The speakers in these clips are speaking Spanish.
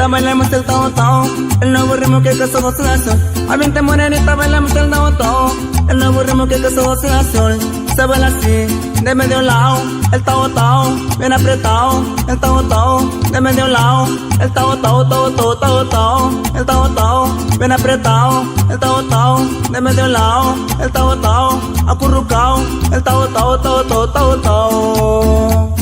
morenita, bailamos el tao tao, el nuevo ritmo que causó gozo azul. Vente morenita, bailamos el tao tao, el nuevo ritmo que causó gozo azul. Se baila así, de medio lado, el tao tao, bien apretado, el tao tao, de medio lado, el tao tao, tao tao, tao tao, el tao tao, bien apretado, el tao tao, de medio lado, el tao tao, acurrucao, el tao tao, tao tao, tao tao.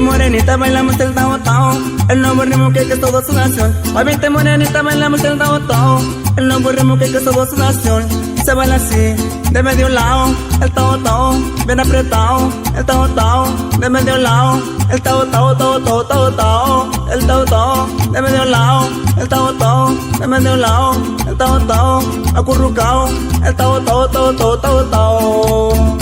Morenita, bailamos el tao tao, el nuevo ritmo que causó gozo azul. Vente morenita, bailamos el tao tao, el nuevo ritmo que causó gozo azul. Se baila así, de medio lado, el tao tao, bien apretado, el tao tao, de medio lado, el tao tao, tao tao, tao tao, el tao tao, de medio lado, el tao tao, de medio lado, el tao tao, acurrucao, el tao tao, tao tao, tao tao.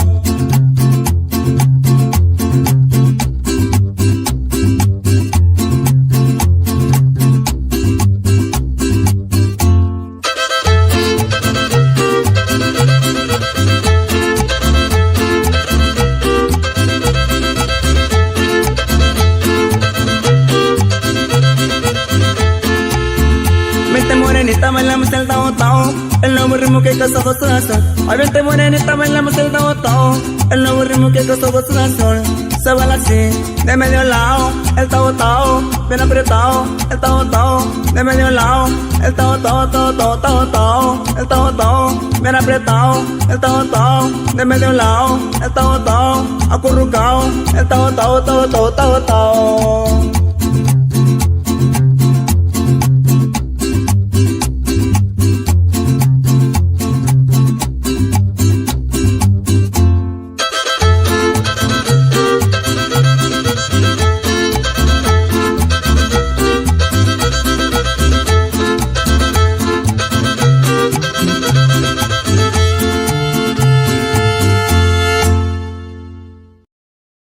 Vente morenita, bailamos el tao tao, el nuevo ritmo que causó gozo azul. Vente morenita, bailamos el tao tao, el nuevo ritmo que causó gozo azul. Se baila así, de medio lado, el tao tao, bien apretado, el tao tao, de medio lado, el tao tao, tao tao, tao tao, el tao tao, bien apretado, el tao tao, de medio lado, el tao tao, acurrucao, el tao tao, tao tao, tao tao.